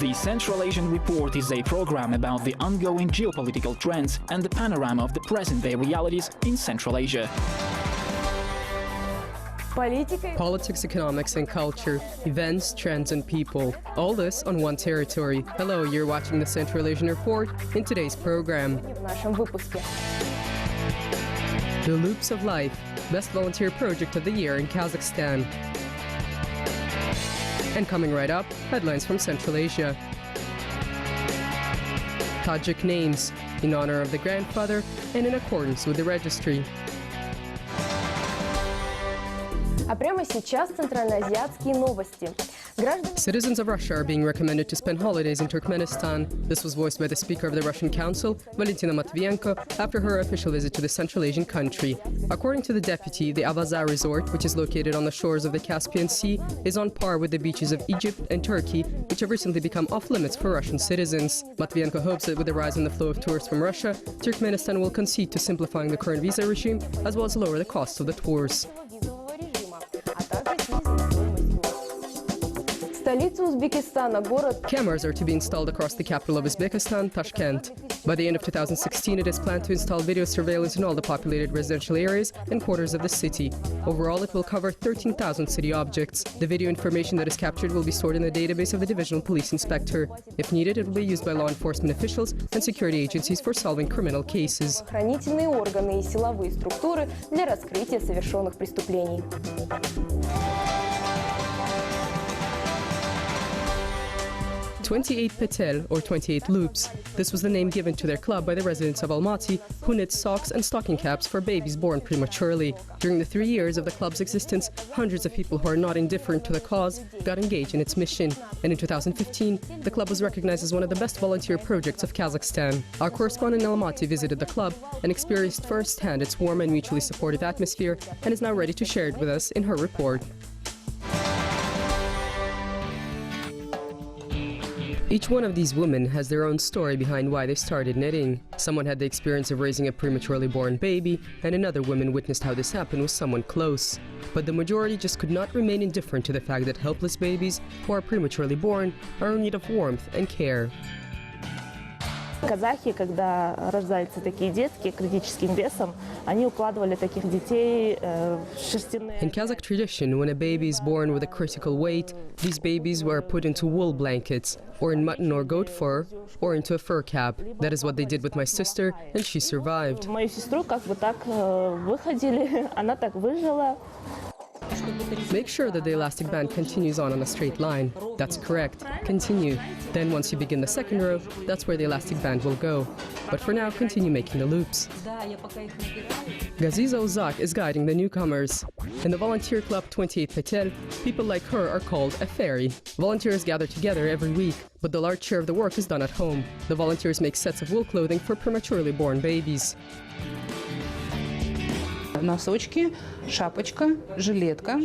The Central Asian Report is a program about the ongoing geopolitical trends and the panorama of the present-day realities in Central Asia. Politics, economics and culture, events, trends and people. All this on one territory. Hello, you're watching the Central Asian Report in today's program. The Loops of Life, Best Volunteer Project of the Year in Kazakhstan. And coming right up, headlines from Central Asia. Tajik names, in honor of the grandfather and in accordance with the registry. А прямо сейчас центральноазиатские новости. Citizens of Russia are being recommended to spend holidays in Turkmenistan. This was voiced by the Speaker of the Russian Council, Valentina Matvienko, after her official visit to the Central Asian country. According to the deputy, the Avazar resort, which is located on the shores of the Caspian Sea, is on par with the beaches of Egypt and Turkey, which have recently become off-limits for Russian citizens. Matvienko hopes that with the rise in the flow of tourists from Russia, Turkmenistan will concede to simplifying the current visa regime, as well as lower the cost of the tours. Cameras are to be installed across the capital of Uzbekistan, Tashkent. By the end of 2016, it is planned to install video surveillance in all the populated residential areas and quarters of the city. Overall, it will cover 13,000 city objects. The video information that is captured will be stored in the database of the divisional police inspector. If needed, it will be used by law enforcement officials and security agencies for solving criminal cases. 28 Petel, or 28 Loops. This was the name given to their club by the residents of Almaty, who knit socks and stocking caps for babies born prematurely. During the 3 years of the club's existence, hundreds of people who are not indifferent to the cause got engaged in its mission. And in 2015, the club was recognized as one of the best volunteer projects of Kazakhstan. Our correspondent in Almaty visited the club and experienced firsthand its warm and mutually supportive atmosphere, and is now ready to share it with us in her report. Each one of these women has their own story behind why they started knitting. Someone had the experience of raising a prematurely born baby, and another woman witnessed how this happened with someone close. But the majority just could not remain indifferent to the fact that helpless babies who are prematurely born are in need of warmth and care. Казахи, когда рождаются такие детки критическим весом, они укладывали таких детей в шерстяные... In Kazakh tradition, when a baby is born with a critical weight, these babies were put into wool blankets, or in mutton or goat fur, or into a fur cap. That is what they did with my sister, and she survived. Мою сестру как бы так выходили, она так выжила. Make sure that the elastic band continues on a straight line. That's correct. Continue. Then once you begin the second row, that's where the elastic band will go. But for now, continue making the loops. Gaziza Uzak is guiding the newcomers. In the volunteer club 28 Petel, people like her are called a fairy. Volunteers gather together every week, but the large share of the work is done at home. The volunteers make sets of wool clothing for prematurely born babies. Носочки, шапочка, жилетка,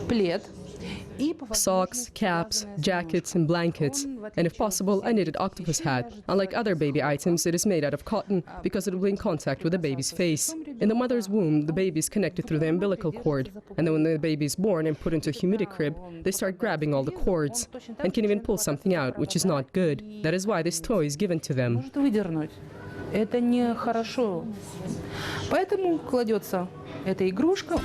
плед. Socks, caps, jackets and blankets. And if possible, a knitted octopus hat. Unlike other baby items, it is made out of cotton because it will be in contact with the baby's face. In the mother's womb, the baby is connected through the umbilical cord. And then when the baby is born and put into a humidicrib, they start grabbing all the cords and can even pull something out, which is not good. That is why this toy is given to them. Это нехорошо. Поэтому кладется эта игрушка.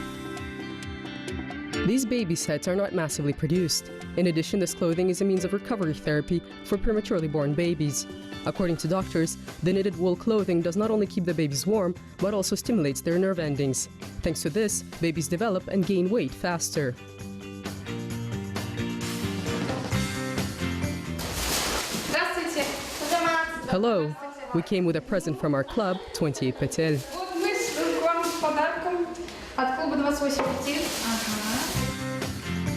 These baby sets are not massively produced. In addition, this clothing is a means of recovery therapy for prematurely born babies. According to doctors, the knitted wool clothing does not only keep the babies warm, but also stimulates their nerve endings. Thanks to this, babies develop and gain weight faster. Hello. We came with a present from our club, 28 Petel.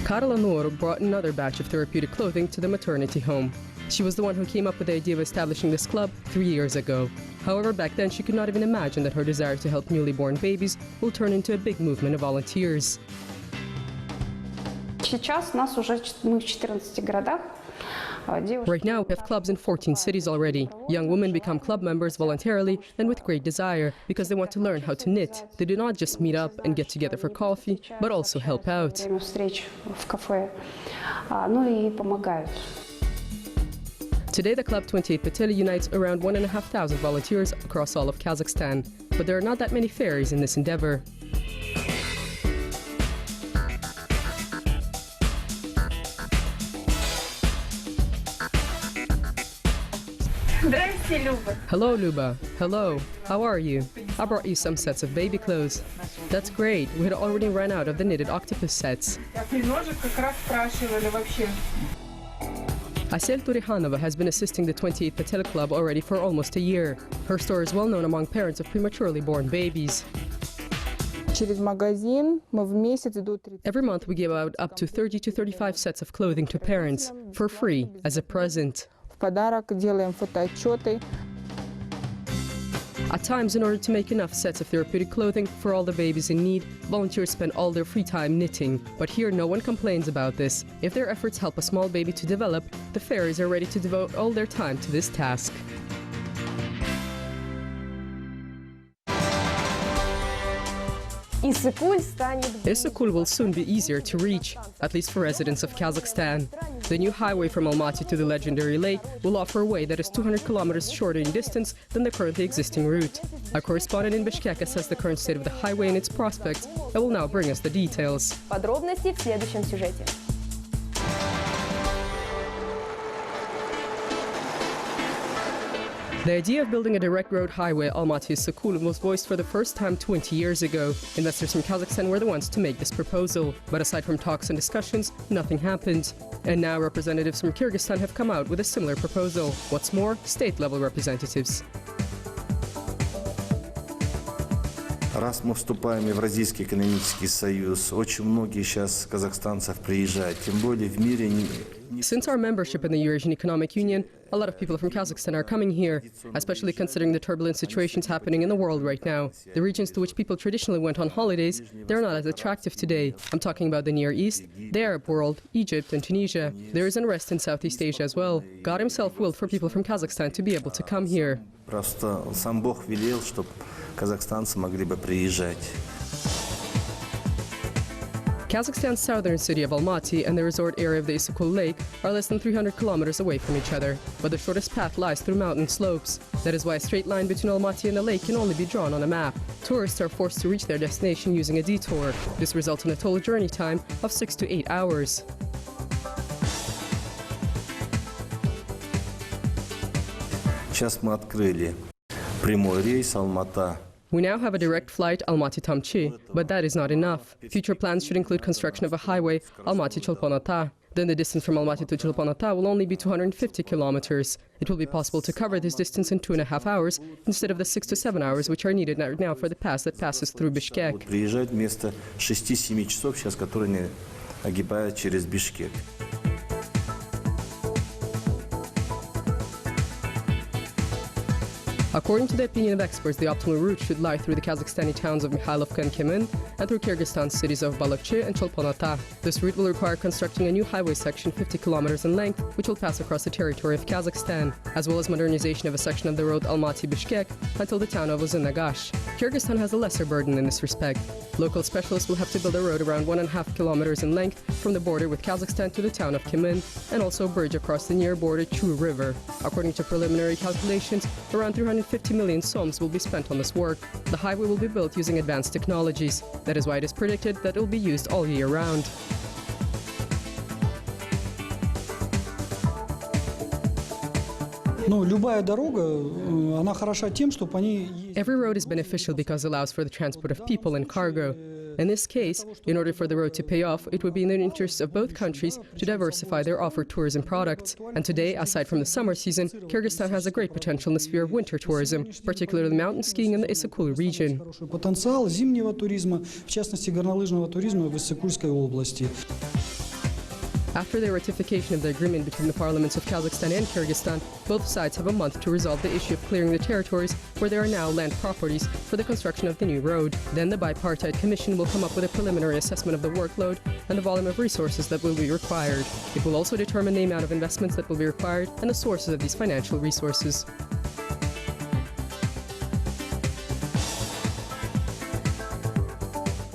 Karla Noor brought another batch of therapeutic clothing to the maternity home. She was the one who came up with the idea of establishing this club 3 years ago. However, back then she could not even imagine that her desire to help newly born babies will turn into a big movement of volunteers. Сейчас нас уже мы в 14 городах. Right now, we have clubs in 14 cities already. Young women become club members voluntarily and with great desire because they want to learn how to knit. They do not just meet up and get together for coffee, but also help out. Today, the Club 28 Peteli unites around 1,500 volunteers across all of Kazakhstan, but there are not that many ferries in this endeavor. Hello, Luba. Hello. How are you? I brought you some sets of baby clothes. That's great. We had already run out of the knitted octopus sets. Asel Turihanova has been assisting the 28 Patel Club already for almost a year. Her store is well known among parents of prematurely born babies. Every month we give out up to 30 to 35 sets of clothing to parents for free as a present. At times, in order to make enough sets of therapeutic clothing for all the babies in need, volunteers spend all their free time knitting. But here, no one complains about this. If their efforts help a small baby to develop, the fairies are ready to devote all their time to this task. Issyk Kul will soon be easier to reach, at least for residents of Kazakhstan. The new highway from Almaty to the legendary lake will offer a way that is 200 kilometers shorter in distance than the currently existing route. Our correspondent in Bishkek assessed the current state of the highway and its prospects and will now bring us the details. Подробности в следующем сюжете. The idea of building a direct road highway Almaty-Issyk Kul was voiced for the first time 20 years ago. Investors from Kazakhstan were the ones to make this proposal. But aside from talks and discussions, nothing happened. And now representatives from Kyrgyzstan have come out with a similar proposal. What's more, state-level representatives. Раз мы вступаем в Евразийский экономический союз, очень многие сейчас казахстанцев приезжают, тем более в мире. Since our membership in the Eurasian Economic Union, a lot of people from Kazakhstan are coming here, especially considering the turbulent situations happening in the world right now. The regions to which people traditionally went on holidays, they're not as attractive today. I'm talking about the Near East, the Arab world, Egypt and Tunisia. There is unrest in Southeast Asia as well. God himself willed for people from Kazakhstan to be able to come here. Просто сам Бог велел, чтобы казахстанцы могли бы приезжать. Kazakhstan's southern city of Almaty and the resort area of the Issyk Kul Lake are less than 300 kilometers away from each other, but the shortest path lies through mountain slopes. That is why a straight line between Almaty and the lake can only be drawn on a map. Tourists are forced to reach their destination using a detour. This results in a total journey time of 6 to 8 hours. Сейчас мы открыли прямой рейс Алмата. We now have a direct flight Almaty-Tamchi, but that is not enough. Future plans should include construction of a highway Almaty-Cholpon-Ata. Then the distance from Almaty to Cholpon-Ata will only be 250 kilometers. It will be possible to cover this distance in 2.5 hours instead of the 6 to 7 hours which are needed now for the pass that passes through Bishkek. Приезжать вместо 6-7 часов сейчас, которые не огибают через Бишкек. According to the opinion of experts, the optimal route should lie through the Kazakhstani towns of Mikhailovka and Kemen and through Kyrgyzstan's cities of Balakchi and Cholpon-Ata. This route will require constructing a new highway section 50 kilometers in length, which will pass across the territory of Kazakhstan, as well as modernization of a section of the road Almaty-Bishkek until the town of Uzun-Nagash. Kyrgyzstan has a lesser burden in this respect. Local specialists will have to build a road around 1.5 kilometers in length from the border with Kazakhstan to the town of Kemen, and also a bridge across the near border Chu River. According to preliminary calculations, around 350 million soms will be spent on this work. The highway will be built using advanced technologies. That is why it is predicted that it will be used all year round. Every road is beneficial because it allows for the transport of people and cargo. In this case, in order for the road to pay off, it would be in the interests of both countries to diversify their offered tourism products. And today, aside from the summer season, Kyrgyzstan has a great potential in the sphere of winter tourism, particularly mountain skiing in the Issyk Kul region. After the ratification of the agreement between the parliaments of Kazakhstan and Kyrgyzstan, both sides have a month to resolve the issue of clearing the territories where there are now land properties for the construction of the new road. Then the bipartite commission will come up with a preliminary assessment of the workload and the volume of resources that will be required. It will also determine the amount of investments that will be required and the sources of these financial resources.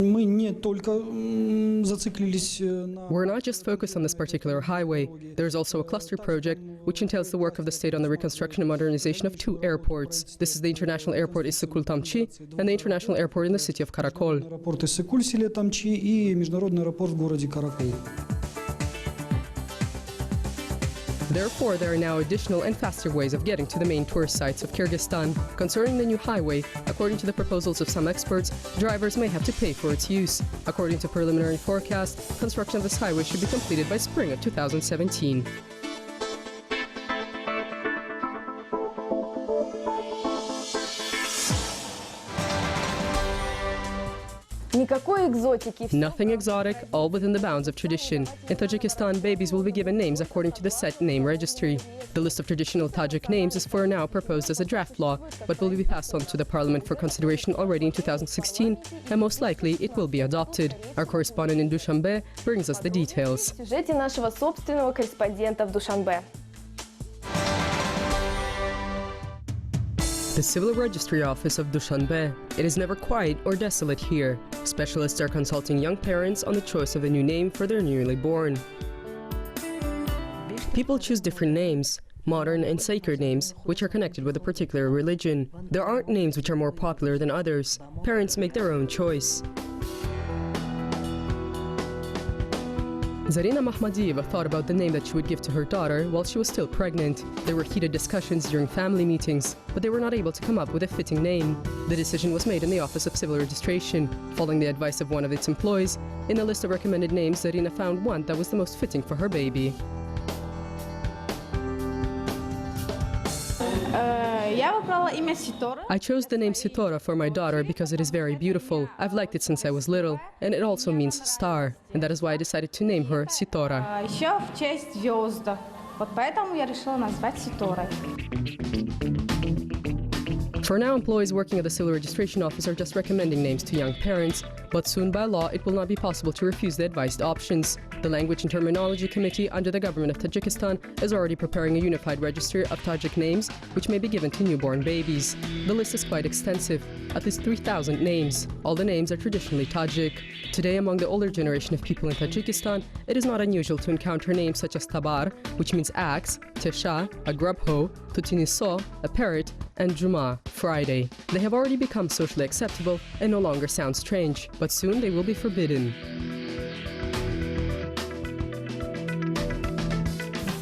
Мы не только зациклились на... We're not just focused on this particular highway. There's also a cluster project which entails the work of the state on the reconstruction and modernization of 2 airports. This is the international airport Issyk Kul and the international airport in the city of Karakol. Аэропорт Иссык Куль в селе Тамчи и международный аэропорт в городе Каракол. Therefore, there are now additional and faster ways of getting to the main tourist sites of Kyrgyzstan. Concerning the new highway, according to the proposals of some experts, drivers may have to pay for its use. According to preliminary forecast, construction of this highway should be completed by spring of 2017. Никакой экзотики. Nothing exotic, all within the bounds of tradition. In Tajikistan, babies will be given names according to the set name registry. The list of traditional Tajik names is for now proposed as a draft law, but will be passed on to the parliament for consideration already in 2016, and most likely it will be adopted. Our correspondent in Dushanbe brings us the details. В сюжете нашего собственного корреспондента в Душанбе. The Civil Registry Office of Dushanbe. It is never quiet or desolate here. Specialists are consulting young parents on the choice of a new name for their newly born. People choose different names, modern and sacred names, which are connected with a particular religion. There aren't names which are more popular than others. Parents make their own choice. Zarina Mahmadiyeva thought about the name that she would give to her daughter while she was still pregnant. There were heated discussions during family meetings, but they were not able to come up with a fitting name. The decision was made in the Office of Civil Registration. Following the advice of one of its employees, in the list of recommended names, Zarina found one that was the most fitting for her baby. I chose the name Sitora for my daughter because it is very beautiful. I've liked it since I was little, and it also means star, and that is why I decided to name her Sitora. Еще в честь звезд. Вот поэтому я решила назвать Ситорой. For now, employees working at the Civil Registration Office are just recommending names to young parents, but soon by law it will not be possible to refuse the advised options. The Language and Terminology Committee under the government of Tajikistan is already preparing a unified registry of Tajik names which may be given to newborn babies. The list is quite extensive, at least 3,000 names. All the names are traditionally Tajik. Today, among the older generation of people in Tajikistan, it is not unusual to encounter names such as Tabar, which means axe, Tesha, a grub hoe, Tutiniso, a parrot, and Juma, Friday. They have already become socially acceptable and no longer sound strange, but soon they will be forbidden.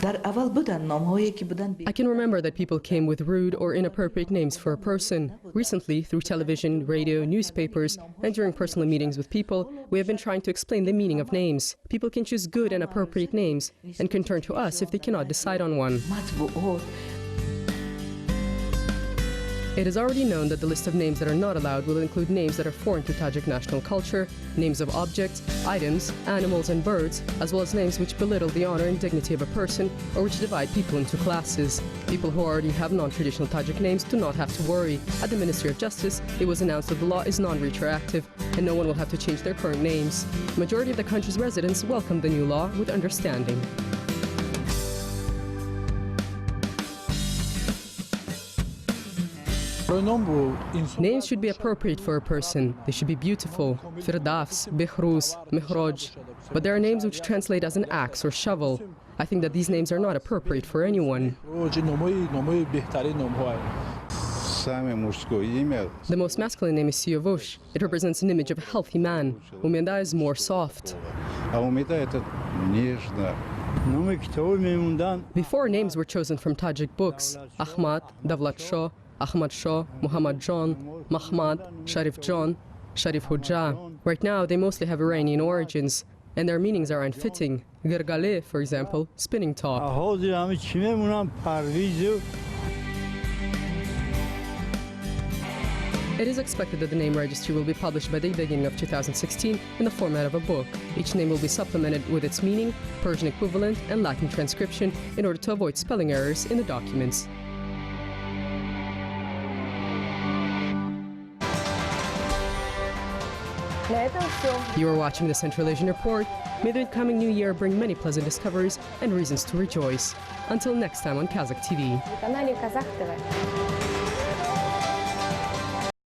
I can remember that people came with rude or inappropriate names for a person. Recently, through television, radio, newspapers, and during personal meetings with people, we have been trying to explain the meaning of names. People can choose good and appropriate names and can turn to us if they cannot decide on one. It is already known that the list of names that are not allowed will include names that are foreign to Tajik national culture, names of objects, items, animals and birds, as well as names which belittle the honor and dignity of a person or which divide people into classes. People who already have non-traditional Tajik names do not have to worry. At the Ministry of Justice, it was announced that the law is non-retroactive and no one will have to change their current names. The majority of the country's residents welcomed the new law with understanding. Names should be appropriate for a person. They should be beautiful. Firdavs, Behruz, Mihroj. But there are names which translate as an axe or shovel. I think that these names are not appropriate for anyone. The most masculine name is Siyovush. It represents an image of a healthy man. Umeda is more soft. Before, names were chosen from Tajik books. Ahmad, Davlat Shah, Ahmad Shah, Muhammad John, Mahmad, Sharif John, Sharif Hoja. Right now, they mostly have Iranian origins, and their meanings are unfitting. Gergale, for example, spinning top. It is expected that the name registry will be published by the beginning of 2016 in the format of a book. Each name will be supplemented with its meaning, Persian equivalent, and Latin transcription in order to avoid spelling errors in the documents. You are watching the Central Asian Report. May the incoming new year bring many pleasant discoveries and reasons to rejoice. Until next time on Kazakh TV. На канале Kazakh TV.